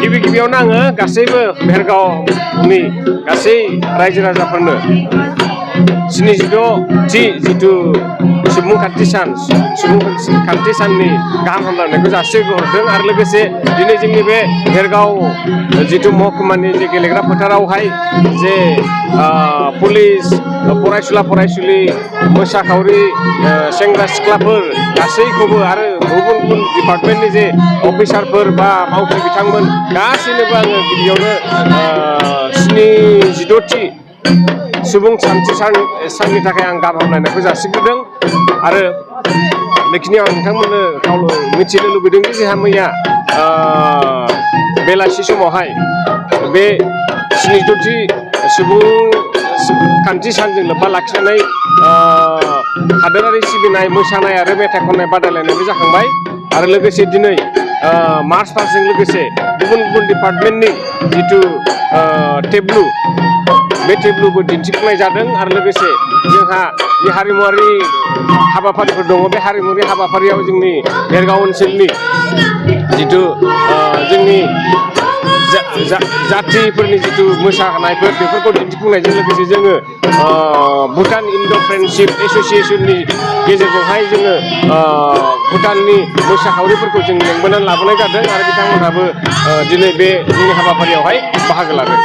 गिबि गिबियावनो आङो गासैबो भेरगावनि गासै रायजो राजाफोरनो 76थि जिथु सुबुंखान्थि साननि गाहाम हामलायनायखौ जासिहरदों आरो लोगोसे दिनै जोंनि बे भेरगाव जिथु महकुमानि जे गेलेग्रा फोथारावहाय जे पुलिस फरायसुला फरायसुलि मोसाखावरि सेंग्रा सिख्लाफोर गासैखौबो आरो गुबुन गुबुन डिपार्टमेन्टनि जे अफिसारफोर बा मावथि बिथांमोन गासैनोबो आङो गिबियावनो 76थि सुबुं सानथि साननि थाखाय आं गाहाम हामलायनायखौ जासिग्रोदों आरो बेखिनियाव आं नोंथांमोननो मिथिनो लुबैदों दि जोंहा मैया बेलासि समावहाय बे 76थि सुबुंखान्थि सानजों लोब्बा लाखिनानै हादोरारि सिबिनाय मोसानाय आरो मेथाइ खननाय बादायलायनायबो जाखांबाय आरो लोगोसे दिनै मार्च पास्टजों लोगोसे गुबुन गुबुन डिपार्टमेन्टनि जिथु टेब्लु बे टेब्लुबो दिन्थिफुंनाय जादों आरो लोगोसे जोंहा जि हारिमुवारि हाबाफारिफोर दङ बे हारिमुवारि हाबाफारियाव जोंनि भेरगाव ओनसोलनि जिथु जोंनि जाथिफोरनि जिथु मोसानायफोर बेफोरखौ दिन्थिफुंनायजों लोगोसे जोङो भुटान इन्ड' फ्रेन्डशिप एस'सियेसननि गेजेरजोंहाय जोङो भुटाननि मोसाखावरिफोरखौ जों लेंबोनानै लाबोनाय जादों आरो बिथांमोनहाबो दिनै बे जोंनि हाबाफारियावहाय बाहागो लादों।